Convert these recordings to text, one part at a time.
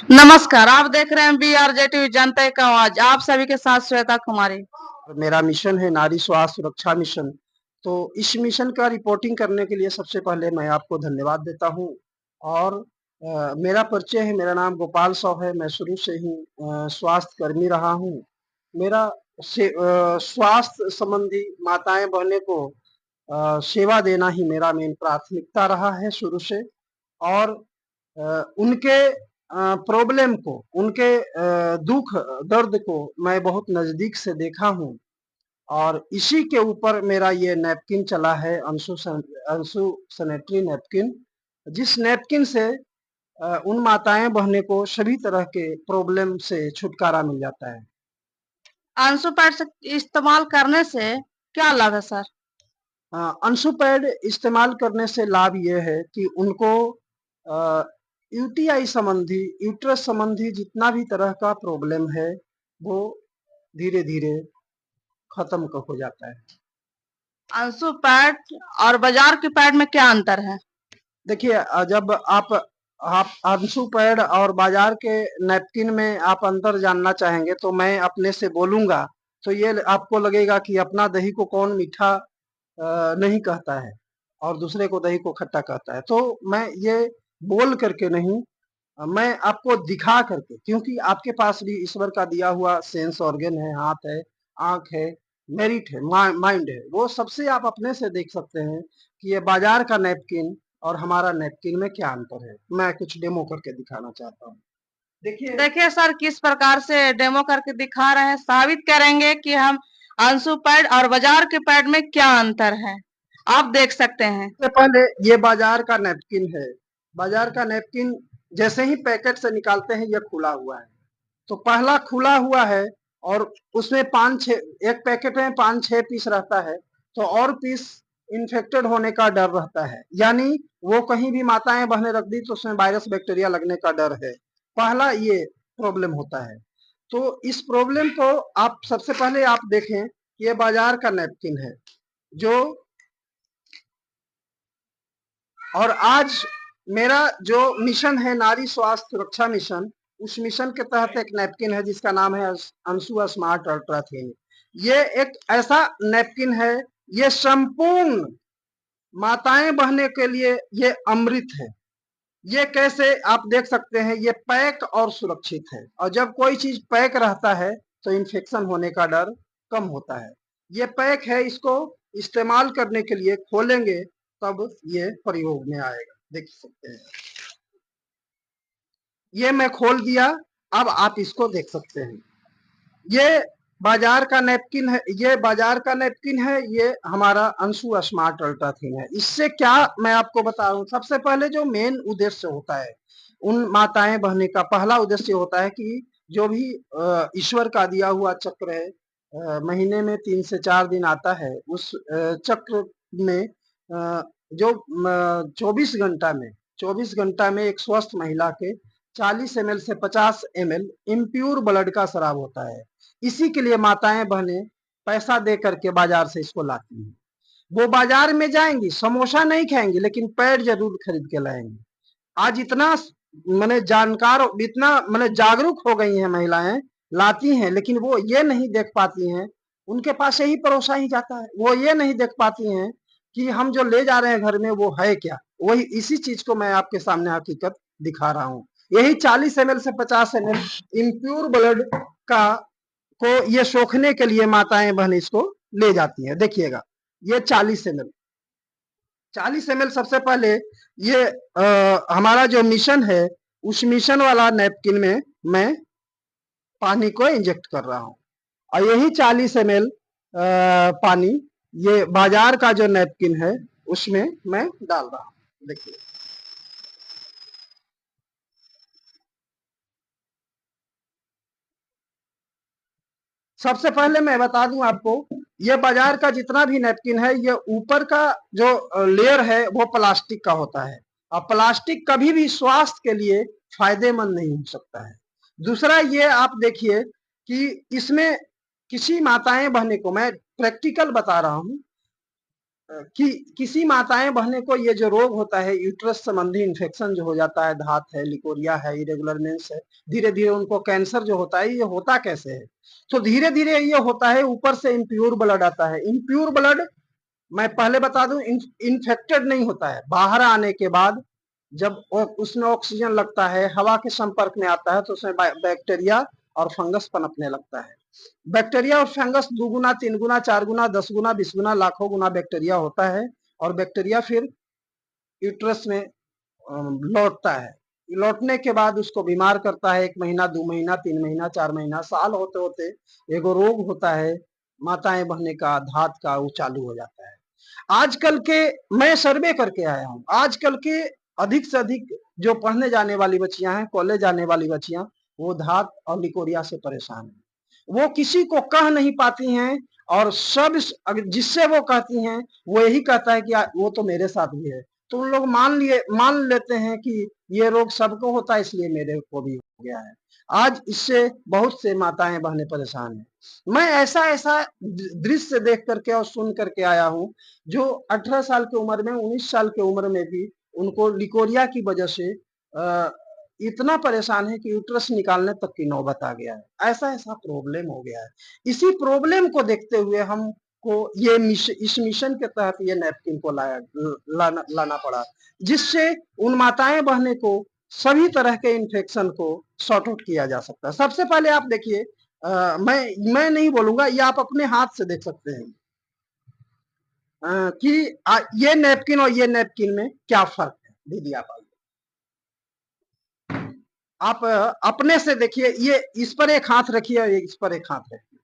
नमस्कार, आप देख रहे हैं BRJ टीवी जनता का आवाज। आप सभी के साथ श्वेता कुमारी। मेरा मिशन है नारी स्वास्थ्य सुरक्षा मिशन। तो इस मिशन का रिपोर्टिंग करने के लिए सबसे पहले मैं आपको धन्यवाद देता हूँ। और मेरा परिचय है, मेरा नाम गोपाल साव है। मैं शुरू से ही स्वास्थ्य कर्मी रहा हूँ। मेरा स्वास्थ्य संबंधी माताएं बहनें को सेवा देना ही मेरा मेन प्राथमिकता रहा है शुरू से। और उनके प्रॉब्लम को, उनके दुख दर्द को मैं बहुत नजदीक से देखा हूँ। और इसी के ऊपर मेरा ये नैपकिन चला है, अंशु सैनिटरी नैपकिन, जिस नैपकिन से उन माताएं बहने को सभी तरह के प्रॉब्लम से छुटकारा मिल जाता है। अंशु पैड से इस्तेमाल करने से क्या लाभ है सर? अंशु पैड इस्तेमाल करने से लाभ ये है कि उनको यूटीआई संबंधी, यूट्रस संबंधी जितना भी तरह का प्रॉब्लम है वो धीरे धीरे खत्म हो जाता है। अंशु पैड और बाजार के पैड में क्या अंतर है? देखिए, जब आप अंशु पैड और बाजार के नैपकिन में आप अंतर जानना चाहेंगे तो मैं अपने से बोलूंगा तो ये आपको लगेगा कि अपना दही को कौन मीठा नहीं कहता है और दूसरे को दही को खट्टा कहता है। तो मैं ये बोल करके नहीं, मैं आपको दिखा करके, क्योंकि आपके पास भी ईश्वर का दिया हुआ सेंस ऑर्गन है, हाथ है, आंख है, मेरिट है, माइंड है, वो सबसे आप अपने से देख सकते हैं कि ये बाजार का नैपकिन और हमारा नैपकिन में क्या अंतर है। मैं कुछ डेमो करके दिखाना चाहता हूँ। देखिए, देखिए सर, किस प्रकार से डेमो करके दिखा रहे हैं। साबित करेंगे कि हम अंशु पैड और बाजार के पैड में क्या अंतर है। आप देख सकते हैं। सबसे पहले ये बाजार का नैपकिन है। बाजार का नैपकिन जैसे ही पैकेट से निकालते हैं ये खुला हुआ है। तो पहला खुला हुआ है और उसमें 5-6, एक पैकेट में 5-6 पीस रहता है। तो और पीस इन्फेक्टेड होने का डर रहता है, यानी वो कहीं भी माताएं बहने रख दी तो उसमें वायरस बैक्टीरिया लगने का डर है। पहला ये प्रॉब्लम होता है। तो इस प्रॉब्लम को आप सबसे पहले आप देखें, ये बाजार का नैपकिन है जो, और आज मेरा जो मिशन है नारी स्वास्थ्य सुरक्षा मिशन, उस मिशन के तहत एक नैपकिन है जिसका नाम है अंशु स्मार्ट अल्ट्रा थिन। ये एक ऐसा नैपकिन है, ये संपूर्ण माताएं बहने के लिए ये अमृत है। ये कैसे आप देख सकते हैं, ये पैक और सुरक्षित है। और जब कोई चीज पैक रहता है तो इन्फेक्शन होने का डर कम होता है। ये पैक है, इसको इस्तेमाल करने के लिए खोलेंगे तब ये प्रयोग में आएगा। देख सकते हैं, ये मैं खोल दिया, अब आप इसको देख सकते हैं। ये बाजार का नैपकिन है, ये बाजार का नैपकिन है, ये हमारा अंशु स्मार्ट अल्ट्रा थिन है। इससे क्या मैं आपको बता रहा हूँ, सबसे पहले जो मेन उद्देश्य होता है उन माताएं बहने का, पहला उद्देश्य होता है कि जो भी ईश्वर का दिया हुआ चक्र है, महीने में 3 से 4 दिन आता है, उस चक्र में जो 24 घंटा में एक स्वस्थ महिला के 40 ml से 50 ml इम्प्योर ब्लड का स्राव होता है। इसी के लिए माताएं बहनें पैसा दे करके बाजार से इसको लाती हैं। वो बाजार में जाएंगी, समोसा नहीं खाएंगी, लेकिन पैड जरूर खरीद के लाएंगी। आज इतना मैंने जानकार, इतना मैंने जागरूक हो गई हैं महिलाएं, लाती हैं, लेकिन वो ये नहीं देख पाती हैं, उनके पास यही परोसा ही जाता है। वो ये नहीं देख पाती हैं कि हम जो ले जा रहे हैं घर में वो है क्या। वही इसी चीज को मैं आपके सामने हकीकत दिखा रहा हूँ। यही 40 ml से 50 ml इम्प्योर ब्लड का को ये सोखने के लिए माताएं बहन इसको ले जाती हैं। देखिएगा, ये 40 ml, 40 ml सबसे पहले ये हमारा जो मिशन है उस मिशन वाला नैपकिन में मैं पानी को इंजेक्ट कर रहा हूँ। और यही 40 ml पानी ये बाजार का जो नैपकिन है उसमें मैं डाल रहा हूँ। देखिए, सबसे पहले मैं बता दूं आपको, ये बाजार का जितना भी नैपकिन है, ये ऊपर का जो लेयर है वो प्लास्टिक का होता है। और प्लास्टिक कभी भी स्वास्थ्य के लिए फायदेमंद नहीं हो सकता है। दूसरा ये आप देखिए कि इसमें किसी माताएं बहने को, मैं प्रैक्टिकल बता रहा हूं, कि किसी माताएं बहने को ये जो रोग होता है, यूट्रस संबंधी इन्फेक्शन जो हो जाता है, धात है, लिकोरिया है, इरेगुलर मेंस है, धीरे धीरे उनको कैंसर जो होता है, ये होता कैसे है? तो धीरे धीरे ये होता है, ऊपर से इम्प्योर ब्लड आता है। इम्प्योर ब्लड, मैं पहले बता दूं, इन्फेक्टेड नहीं होता है। बाहर आने के बाद जब उसमें ऑक्सीजन लगता है, हवा के संपर्क में आता है, तो उसमें बैक्टीरिया और फंगस पनपने लगता है। बैक्टीरिया और फंगस 2 गुना, 3 गुना, 4 गुना, 10 गुना, 20 गुना, लाखों गुना बैक्टीरिया होता है, और बैक्टीरिया फिर यूट्रस में लौटता है। लौटने के बाद उसको बीमार करता है। 1 महीना, 2 महीना, 3 महीना, 4 महीना, साल होते होते एगो रोग होता है माताएं बहने का, धात का, वो चालू हो जाता है। आजकल के, मैं सर्वे करके आया हूं, आजकल के अधिक से अधिक जो पढ़ने जाने वाली बच्चियां हैं, कॉलेज जाने वाली बच्चियां, वो धात और लिकोरिया से परेशान है। वो किसी को कह नहीं पाती हैं, और सब जिससे वो कहती हैं वो यही कहता है कि वो तो मेरे साथ भी है। तो उन लोग मान लेते हैं कि ये रोग सबको होता है, इसलिए मेरे को भी हो गया है। आज इससे बहुत से माताएं बहनें परेशान हैं। मैं ऐसा ऐसा दृश्य देख करके और सुन करके आया हूं, जो 18 साल की उम्र में, 19 साल की उम्र में भी उनको लिकोरिया की वजह से इतना परेशान है कि यूट्रस निकालने तक की नौबत आ गया है। ऐसा ऐसा प्रॉब्लम हो गया है। इसी प्रॉब्लम को देखते हुए हमको इस मिशन के तहत ये नैपकिन को लाना पड़ा, जिससे उन माताएं बहने को सभी तरह के इन्फेक्शन को सॉर्ट आउट किया जा सकता है। सबसे पहले आप देखिए, मैं नहीं बोलूंगा, ये आप अपने हाथ से देख सकते हैं कि ये नैपकिन और ये नैपकिन में क्या फर्क है। दीदी आप अपने से देखिए, ये इस पर एक हाथ रखिए और इस पर एक हाथ रखिए।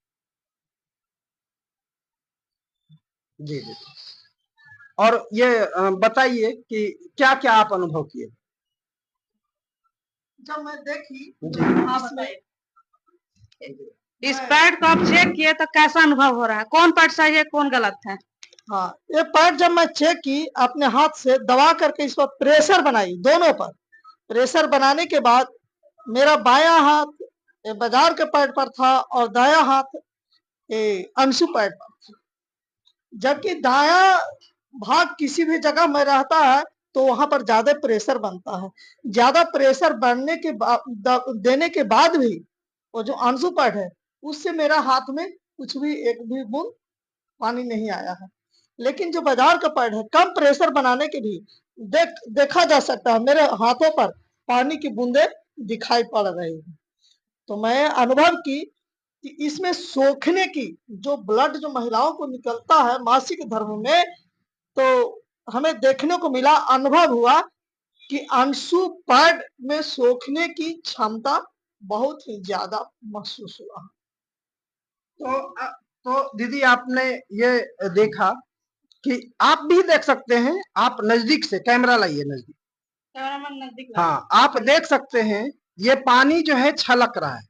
जी जी। और ये बताइए कि क्या क्या आप अनुभव किए जब मैं देखी। जी। हाँ बताइए, इस पैड को आप चेक किए तो कैसा अनुभव हो रहा है? कौन पैड सही है, कौन गलत है? हाँ, ये पैड जब मैं चेक की, अपने हाथ से दबा करके इस पर प्रेशर बनाई, दोनों पर प्रेशर बनाने के बाद मेरा बायां हाथ बाजार के पैड पर था और दायां हाथ अंशु पैड पर था। जबकि दायां भाग किसी भी जगह में रहता है तो वहां पर ज्यादा प्रेशर बनता है। ज्यादा प्रेशर बनने के देने के बाद भी वो जो अंशु पैड है, उससे मेरा हाथ में कुछ भी, एक भी बूंद पानी नहीं आया है। लेकिन जो बाजार का पैड है, कम प्रेशर बनाने के भी देखा जा सकता है, मेरे हाथों पर पानी की बूंदे दिखाई पड़ रही है। तो मैं अनुभव की कि इसमें सोखने की जो ब्लड जो महिलाओं को निकलता है मासिक धर्म में, तो हमें देखने को मिला, अनुभव हुआ कि अंशु पैड में सोखने की क्षमता बहुत ही ज्यादा महसूस हुआ। तो दीदी आपने ये देखा कि आप भी देख सकते हैं, आप नजदीक से कैमरा लाइए, नजदीक, नजदीक। हाँ, आप देख सकते हैं ये पानी जो है छलक रहा है।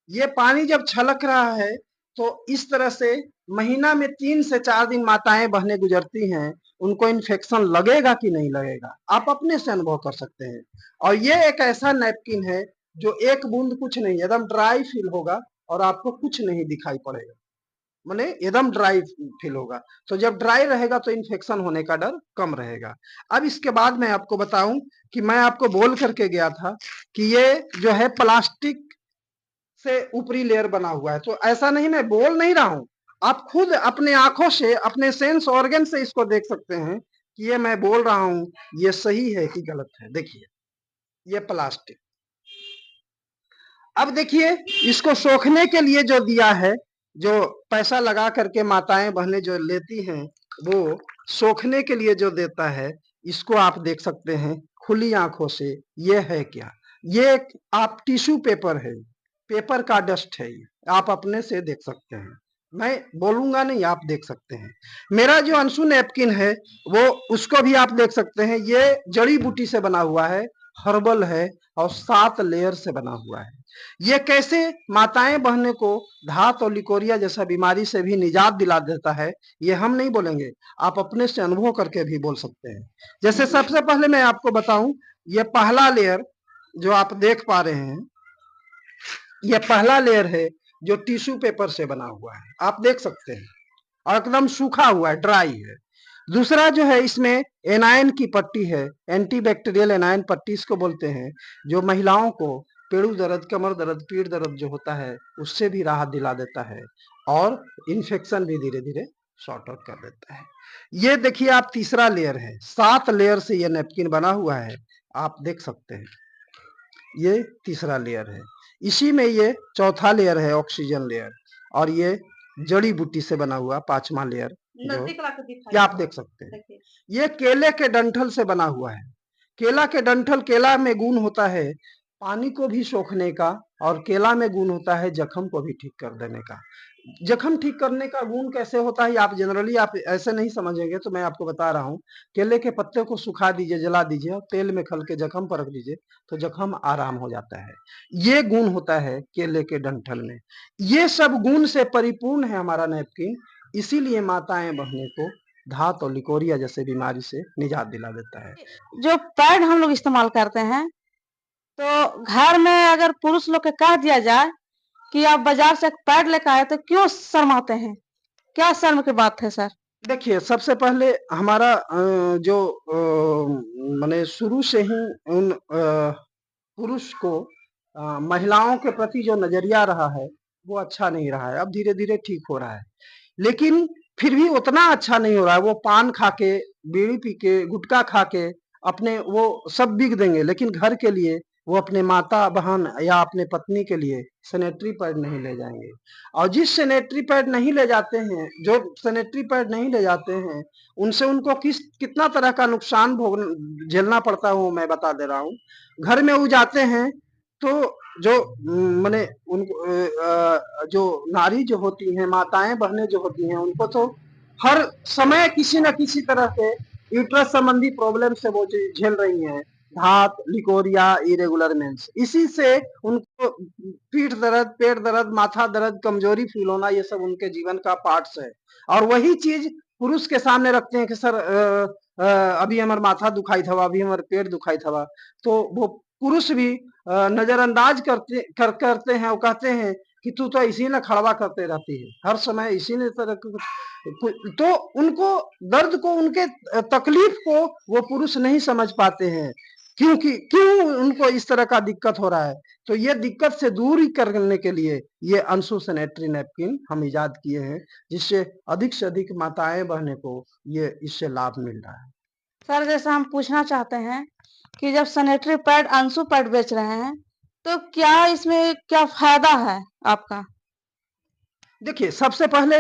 ये पानी जब छलक रहा है तो इस तरह से महीना में 3 से 4 दिन माताएं बहनें गुजरती हैं, उनको इन्फेक्शन लगेगा कि नहीं लगेगा, आप अपने से अनुभव कर सकते हैं। और ये एक ऐसा नैपकिन है जो एक बूंद कुछ नहीं, एकदम ड्राई फील होगा और आपको कुछ नहीं दिखाई पड़ेगा, माने एकदम ड्राई फील होगा। तो जब ड्राई रहेगा तो इन्फेक्शन होने का डर कम रहेगा। अब इसके बाद मैं आपको बताऊं कि मैं आपको बोल करके गया था कि ये जो है प्लास्टिक से ऊपरी लेयर बना हुआ है, तो ऐसा नहीं, मैं बोल नहीं रहा हूं, आप खुद अपने आंखों से, अपने सेंस ऑर्गन से इसको देख सकते हैं कि ये मैं बोल रहा हूं ये सही है कि गलत है। देखिए ये प्लास्टिक। अब देखिए इसको सोखने के लिए जो दिया है, जो पैसा लगा करके माताएं बहनें जो लेती हैं, वो सोखने के लिए जो देता है, इसको आप देख सकते हैं खुली आंखों से। ये है क्या? ये आप टिश्यू पेपर है, पेपर का डस्ट है, ये आप अपने से देख सकते हैं, मैं बोलूंगा नहीं, आप देख सकते हैं। मेरा जो अंशु नैपकिन है वो, उसको भी आप देख सकते हैं, ये जड़ी बूटी से बना हुआ है, हर्बल है और 7 लेयर से बना हुआ है। ये कैसे माताएं बहने को धात और लिकोरिया जैसा बीमारी से भी निजात दिला देता है, ये हम नहीं बोलेंगे, आप अपने से अनुभव करके भी बोल सकते हैं। जैसे सबसे पहले मैं आपको बताऊं, ये पहला लेयर जो आप देख पा रहे हैं, ये पहला लेयर है जो टिश्यू पेपर से बना हुआ है, आप देख सकते हैं, और एकदम सूखा हुआ है, ड्राई है। दूसरा जो है इसमें एनायन की पट्टी है, एंटीबैक्टीरियल एनायन पट्टी इसको बोलते हैं, जो महिलाओं को पेड़ू दर्द, कमर दर्द, पीठ दर्द जो होता है उससे भी राहत दिला देता है और इन्फेक्शन भी धीरे धीरे सॉर्ट आउट कर देता है। ये देखिए आप तीसरा लेयर है, 7 लेयर से ये नैपकिन बना हुआ है, आप देख सकते हैं। ये तीसरा लेयर है, इसी में ये चौथा लेयर है ऑक्सीजन लेयर, और ये जड़ी बूटी से बना हुआ 5वां लेयर जो ये आप देख सकते हैं। ये केले के डंठल से बना हुआ है। केला के डंठल, केला में गुण होता है पानी को भी सोखने का, और केला में गुण होता है जख्म को भी ठीक कर देने का। जख्म ठीक करने का गुण कैसे होता है आप जनरली आप ऐसे नहीं समझेंगे, तो मैं आपको बता रहा हूँ। केले के पत्ते को सुखा दीजिए, जला दीजिए और तेल में खल के जख्म पर रख दीजिए तो जख्म आराम हो जाता है। ये गुण होता है केले के डंठल में। ये सब गुण से परिपूर्ण है हमारा नैपकिन, इसीलिए माताएं बहनें को धात और लिकोरिया जैसे बीमारी से निजात दिला देता है। जो पैड हम लोग इस्तेमाल करते हैं, तो घर में अगर पुरुष लोग के कह दिया जाए कि आप बाजार से एक पैड लेकर आए, तो क्यों शर्माते हैं? क्या शर्म की बात है सर? देखिए, सबसे पहले हमारा जो माने शुरू से ही उन पुरुष को महिलाओं के प्रति जो नजरिया रहा है वो अच्छा नहीं रहा है। अब धीरे धीरे ठीक हो रहा है, लेकिन फिर भी उतना अच्छा नहीं हो रहा है। वो पान खा के, बीड़ी पी के, गुटखा खा के अपने वो सब बिक देंगे, लेकिन घर के लिए वो अपने माता बहन या अपने पत्नी के लिए सैनिटरी पैड नहीं ले जाएंगे। और जिस सैनिटरी पैड नहीं ले जाते हैं, जो सैनिटरी पैड नहीं ले जाते हैं, उनसे उनको कितना तरह का नुकसान झेलना पड़ता है वो मैं बता दे रहा हूँ। घर में वो जाते हैं तो जो माने उनको जो नारी जो होती हैं, माताएं बहनें जो होती हैं, उनको तो हर समय किसी न किसी तरह से यूट्रस संबंधी प्रॉब्लम से वो झेल रही हैं, धात, लिकोरिया, इरेगुलर मेंस। इसी से उनको पीठ दर्द, पेट दर्द, माथा दर्द, कमजोरी फील होना, ये सब उनके जीवन का पार्ट्स है। और वही चीज पुरुष के सामने रखते हैं कि सर अभी हमारा माथा दुखाई था, अभी हमारा पेट दुखाई था, तो वो पुरुष भी नजरअंदाज करते हैं और कहते हैं कि तू तो इसी ने खड़वा करते रहती है, हर समय इसी ने तरह। तो उनको दर्द को, उनके तकलीफ को वो पुरुष नहीं समझ पाते हैं, क्यों उनको इस तरह का दिक्कत हो रहा है। तो ये दिक्कत से दूर करने के लिए ये अंशु सैनिटरी नैपकिन हम इजाद किए हैं, जिससे अधिक से अधिक माताएं बहनें को ये इससे लाभ मिल रहा है। सर, जैसा हम पूछना चाहते हैं कि जब सैनिटरी पैड, अंशु पैड बेच रहे हैं, तो क्या इसमें क्या फायदा है आपका? देखिए, सबसे पहले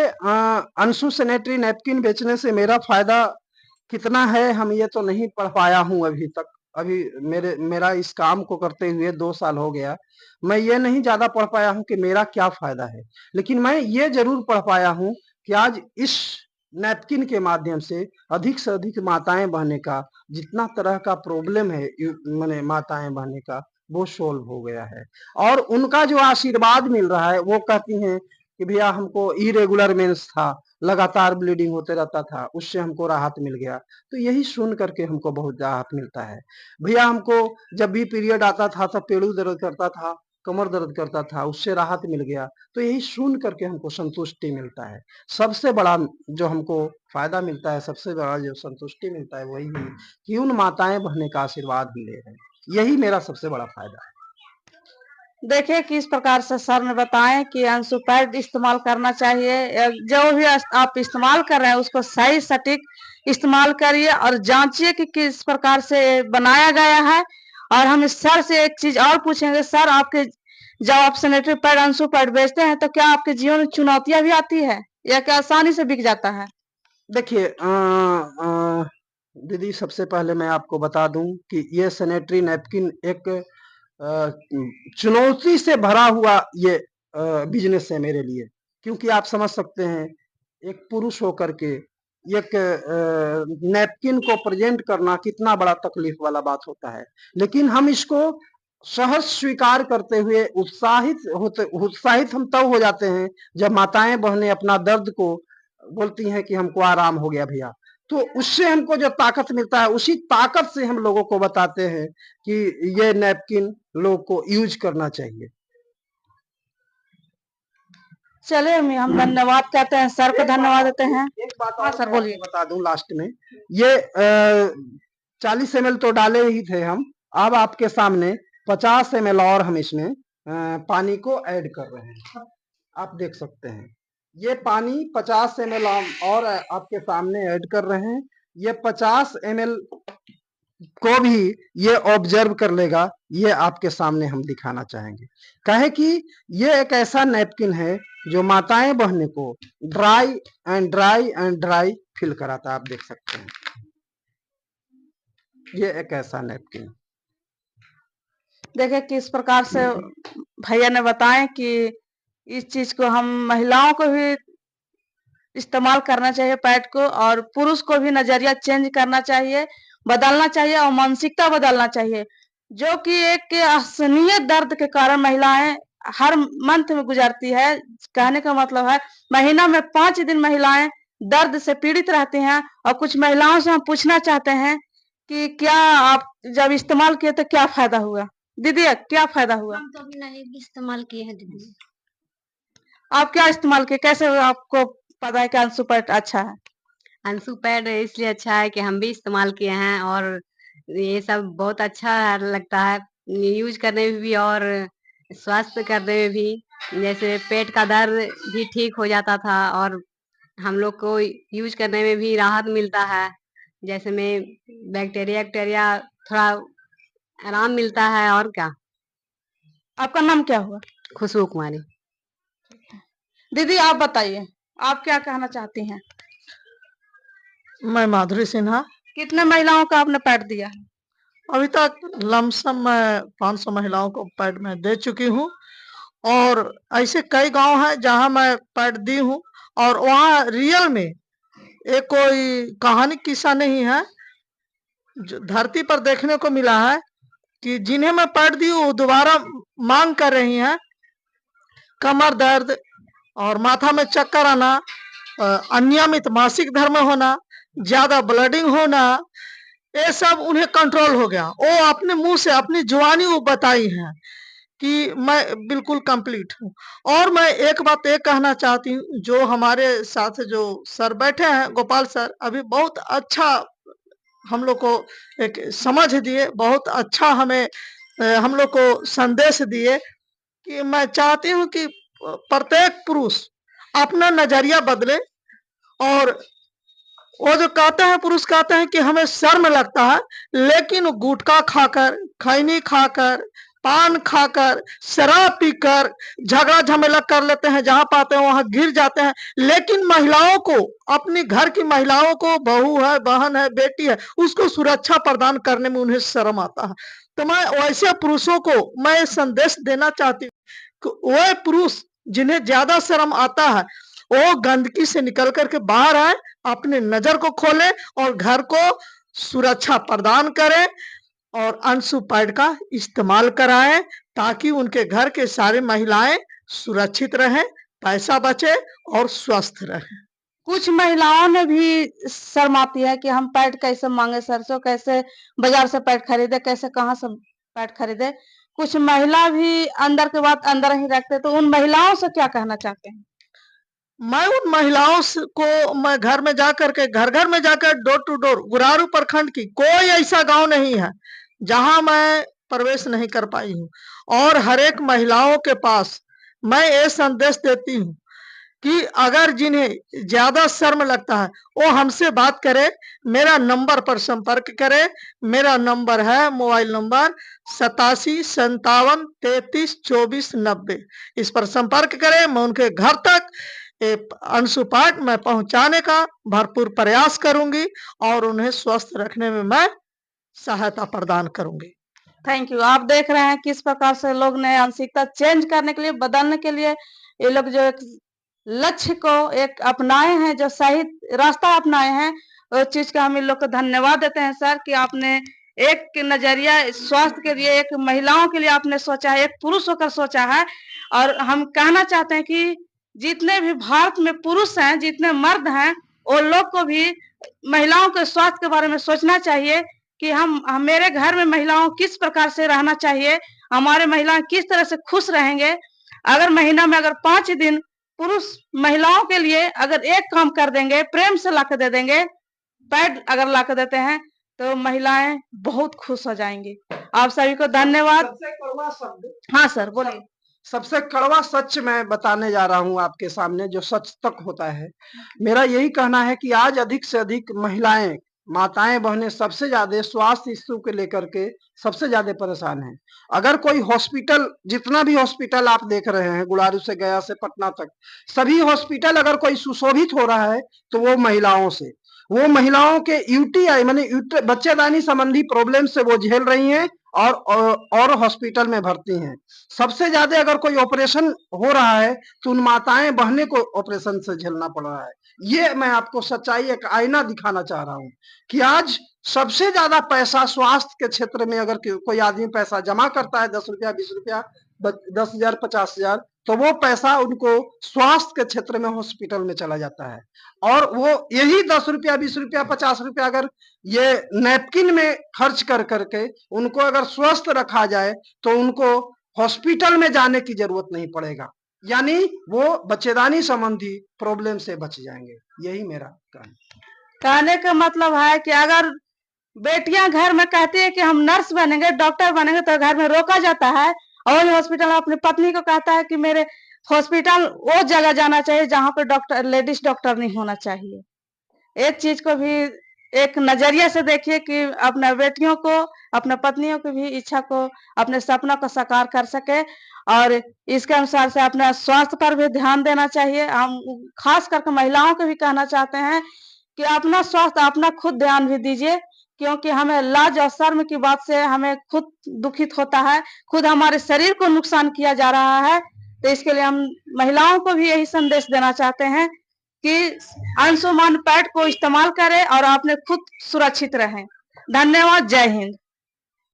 अंशु सैनिटरी नैपकिन बेचने से मेरा फायदा कितना है हम ये तो नहीं पढ़ पाया हूँ अभी तक। अभी मेरा इस काम को करते हुए 2 साल हो गया। मैं ये नहीं ज्यादा पढ़ पाया हूँ कि मेरा क्या फायदा है, लेकिन मैं ये जरूर पढ़ पाया हूँ कि आज इस नैपकिन के माध्यम से अधिक माताएं बहने का जितना तरह का प्रॉब्लम है, माने माताएं बहने का, वो सोल्व हो गया है। और उनका जो आशीर्वाद मिल रहा है, वो कहती हैं कि भैया हमको इरेगुलर मेंस था, लगातार ब्लीडिंग होते रहता था, उससे हमको राहत मिल गया। तो यही सुन करके हमको बहुत राहत मिलता है। भैया हमको जब भी पीरियड आता था तब पेड़ू दर्द करता था, कमर दर्द करता था, उससे राहत मिल गया। तो यही सुन करके हमको संतुष्टि मिलता है। सबसे बड़ा जो हमको फायदा मिलता है, सबसे बड़ा जो संतुष्टि मिलता है, वही है कि उन माताएं बहने का आशीर्वाद हम ले रहे हैं। यही मेरा सबसे बड़ा फायदा है। देखिए किस प्रकार से सर ने बताएं कि अंशु पैड इस्तेमाल करना चाहिए। जो भी आप इस्तेमाल कर रहे हैं उसको सही सटीक इस्तेमाल करिए और जांचिए कि किस प्रकार से बनाया गया है। और हम इस सर से एक चीज और पूछेंगे, सर आपके जब आप सैनिटरी पैड, अंशु पैड बेचते हैं, तो क्या आपके जीवन में चुनौतियां भी आती है या क्या आसानी से बिक जाता है? देखिए दीदी, सबसे पहले मैं आपको बता दूं कि ये सैनिटरी नैपकिन एक चुनौती से भरा हुआ ये बिजनेस है मेरे लिए, क्योंकि आप समझ सकते हैं एक पुरुष होकर के एक नैपकिन को प्रेजेंट करना कितना बड़ा तकलीफ वाला बात होता है। लेकिन हम इसको सहज स्वीकार करते हुए उत्साहित हम तब हो जाते हैं जब माताएं बहनें अपना दर्द को बोलती हैं कि हमको आराम हो गया भैया। तो उससे हमको जो ताकत मिलता है, उसी ताकत से हम लोगों को बताते हैं कि ये नैपकिन लोग को यूज करना चाहिए। चलिए हम धन्यवाद कहते हैं, सर को धन्यवाद देते हैं। एक बात हाँ और सर, मैं बोलिए। आपको बता दूं लास्ट में, ये 40 ml तो डाले ही थे हम, अब आपके सामने 50 ml और हम इसमें पानी को ऐड कर रहे हैं। आप देख सकते हैं ये पानी 50 ml और आपके सामने ऐड कर रहे हैं। ये 50 ml को भी ये ऑब्जर्व कर लेगा, ये आपके सामने हम दिखाना चाहेंगे। कहे कि ये एक ऐसा नैपकिन है जो माताएं बहने को ड्राई एंड ड्राई फील कराता है। आप देख सकते हैं ये एक ऐसा नैपकिन। देखिए किस प्रकार से भैया ने बताएं कि इस चीज को हम महिलाओं को भी इस्तेमाल करना चाहिए पैड को, और पुरुष को भी नजरिया चेंज करना चाहिए, बदलना चाहिए और मानसिकता बदलना चाहिए। जो कि एक असहनीय दर्द के कारण महिलाएं हर मंथ में गुजरती है। कहने का मतलब है महीना में 5 दिन महिलाएं दर्द से पीड़ित रहती हैं। और कुछ महिलाओं से हम पूछना चाहते हैं कि क्या आप जब इस्तेमाल किए तो क्या फायदा हुआ? दीदी क्या फायदा हुआ? हम तो अभी नहीं इस्तेमाल किए हैं दीदी। आप क्या इस्तेमाल किए, कैसे आपको पता है कि अंशु पैड अच्छा है? अंशु पैड इसलिए अच्छा है कि हम भी इस्तेमाल किए हैं और ये सब बहुत अच्छा लगता है यूज करने में भी और स्वास्थ्य करने में भी। जैसे पेट का दर्द भी ठीक हो जाता था और हम लोग को यूज करने में भी राहत मिलता है। जैसे में बैक्टीरिया थोड़ा आराम मिलता है। और क्या? आपका नाम क्या हुआ? खुशबू कुमारी। दीदी आप बताइए, आप क्या कहना चाहती हैं? मैं माधुरी सिन्हा। कितने महिलाओं का आपने पैड दिया है? अभी तक लमसम मैं 500 महिलाओं को पैड में दे चुकी हूँ और ऐसे कई गांव हैं जहां मैं पैड दी हूँ और वहाँ रियल में एक कोई कहानी किस्सा नहीं है, जो धरती पर देखने को मिला है कि जिन्हें मैं पैड दी वो दोबारा मांग कर रही हैं। कमर दर्द और माथा में चक्कर आना, अनियमित मासिक धर्म होना, ज्यादा ब्लडिंग होना, ये सब उन्हें कंट्रोल हो गया। वो अपने मुंह से अपनी जुबानी वो बताई है कि मैं बिल्कुल कंप्लीट हूँ। और मैं एक बात ये कहना चाहती हूँ, जो हमारे साथ जो सर बैठे हैं गोपाल सर, अभी बहुत अच्छा हम लोग को एक समझ दिए, बहुत अच्छा हमें हम लोग को संदेश दिए कि मैं चाहती हूँ कि प्रत्येक पुरुष अपना नजरिया बदले। और वो जो कहते हैं, पुरुष कहते हैं कि हमें शर्म लगता है, लेकिन गुटखा खाकर, खैनी खाकर, पान खाकर, शराब पीकर झगड़ा झमेला कर लेते हैं, जहां पाते हैं वहां गिर जाते हैं। लेकिन महिलाओं को, अपनी घर की महिलाओं को, बहू है, बहन है, बेटी है, उसको सुरक्षा प्रदान करने में उन्हें शर्म आता है। तो मैं वैसे पुरुषों को मैं संदेश देना चाहती हूँ कि वो पुरुष जिन्हें ज्यादा शर्म आता है वो गंदगी से निकल करके बाहर आए, अपने नजर को खोले और घर को सुरक्षा प्रदान करें और अंशु पैड का इस्तेमाल कराएं, ताकि उनके घर के सारे महिलाएं सुरक्षित रहें, पैसा बचे और स्वस्थ रहें। कुछ महिलाओं ने भी शर्माती है कि हम पैड कैसे मांगे सरसों, कैसे बाजार से पैड खरीदे, कैसे कहाँ से पैड खरीदे। कुछ महिला भी अंदर के बात अंदर ही रखते, तो उन महिलाओं से क्या कहना चाहते हैं? मैं उन महिलाओं को मैं घर में जाकर के, घर घर में जाकर, डोर टू डोर, गुरारू प्रखंड की कोई ऐसा गांव नहीं है जहां मैं प्रवेश नहीं कर पाई हूं। और हर एक महिलाओं के पास मैं ये संदेश देती हूं कि अगर जिन्हें ज्यादा शर्म लगता है वो हमसे बात करे, मेरा नंबर पर संपर्क करे। मेरा नंबर है, मोबाइल नंबर 8757332490। इस पर संपर्क करें। मैं उनके घर तक अंशु पैड में पहुंचाने का भरपूर प्रयास करूंगी और उन्हें स्वस्थ रखने में मैं सहायता प्रदान करूंगी। Thank you. आप देख रहे हैं किस प्रकार से लोग ने मानसिकता चेंज करने के लिए, बदलने के लिए, ये लोग जो एक लक्ष्य को एक अपनाए हैं, जो सही रास्ता अपनाए हैं, उस चीज का हम इन लोग को धन्यवाद देते हैं सर कि आपने एक नजरिया स्वास्थ्य के लिए, एक महिलाओं के लिए आपने सोचा है, एक पुरुष होकर सोचा है। और हम कहना चाहते हैं कि जितने भी भारत में पुरुष हैं, जितने मर्द हैं, वो लोग को भी महिलाओं के स्वास्थ्य के बारे में सोचना चाहिए कि हम मेरे घर में महिलाओं किस प्रकार से रहना चाहिए, हमारे महिलाएं किस तरह से खुश रहेंगे। अगर महीना में अगर 5 दिन पुरुष महिलाओं के लिए अगर एक काम कर देंगे, प्रेम से ला के दे देंगे, पैड अगर ला के देते हैं तो महिलाएं बहुत खुश हो जाएंगी। आप सभी को धन्यवाद। सबसे कड़वा शब्द, हाँ सर बोलिए। सबसे कड़वा सच मैं बताने जा रहा हूं आपके सामने, जो सच तक होता है। मेरा यही कहना है कि आज अधिक से अधिक महिलाएं, माताएं, बहनें सबसे ज्यादा स्वास्थ्य इश्यू को लेकर के सबसे ज्यादा परेशान हैं। अगर कोई हॉस्पिटल, जितना भी हॉस्पिटल आप देख रहे हैं, गुड़ारू से गया से पटना तक, सभी हॉस्पिटल अगर कोई सुशोभित हो रहा है तो वो महिलाओं से, वो महिलाओं के यूटीआई माने बच्चेदानी संबंधी प्रॉब्लम से वो झेल रही हैं और हॉस्पिटल में भर्ती हैं। सबसे ज्यादा अगर कोई ऑपरेशन हो रहा है तो उन माताएं बहनें को ऑपरेशन से झेलना पड़ रहा है। ये मैं आपको सच्चाई, एक आईना दिखाना चाह रहा हूं कि आज सबसे ज्यादा पैसा स्वास्थ्य के क्षेत्र में अगर कोई आदमी पैसा जमा करता है, 10 रुपया 20 रुपया, 10,000 50,000, तो वो पैसा उनको स्वास्थ्य के क्षेत्र में हॉस्पिटल में चला जाता है। और वो यही 10 रुपया 20 रुपया 50 रुपया अगर ये नैपकिन में खर्च कर करके उनको अगर स्वस्थ रखा जाए तो उनको हॉस्पिटल में जाने की जरूरत नहीं पड़ेगा, यानी वो बच्चेदानी संबंधी प्रॉब्लम से बच जाएंगे। यही मेरा कहने का मतलब है कि अगर बेटियां घर में कहती है कि हम नर्स बनेंगे, डॉक्टर बनेंगे, तो घर में रोका जाता है और हॉस्पिटल अपनी पत्नी को कहता है कि मेरे हॉस्पिटल वो जगह जाना चाहिए जहां पर डॉक्टर, लेडीज डॉक्टर नहीं होना चाहिए। एक चीज को भी एक नजरिया से देखिए कि अपने बेटियों को, अपने पत्नियों की भी इच्छा को, अपने सपना को साकार कर सके और इसके अनुसार से अपने स्वास्थ्य पर भी ध्यान देना चाहिए। हम खास करके महिलाओं को भी कहना चाहते हैं कि अपना स्वास्थ्य, अपना खुद ध्यान भी दीजिए, क्योंकि हमें लाज और शर्म की बात से हमें खुद दुखित होता है, खुद हमारे शरीर को नुकसान किया जा रहा है। तो इसके लिए हम महिलाओं को भी यही संदेश देना चाहते हैं कि अंशुमान पैड को इस्तेमाल करें और अपने खुद सुरक्षित रहें। धन्यवाद। जय हिंद।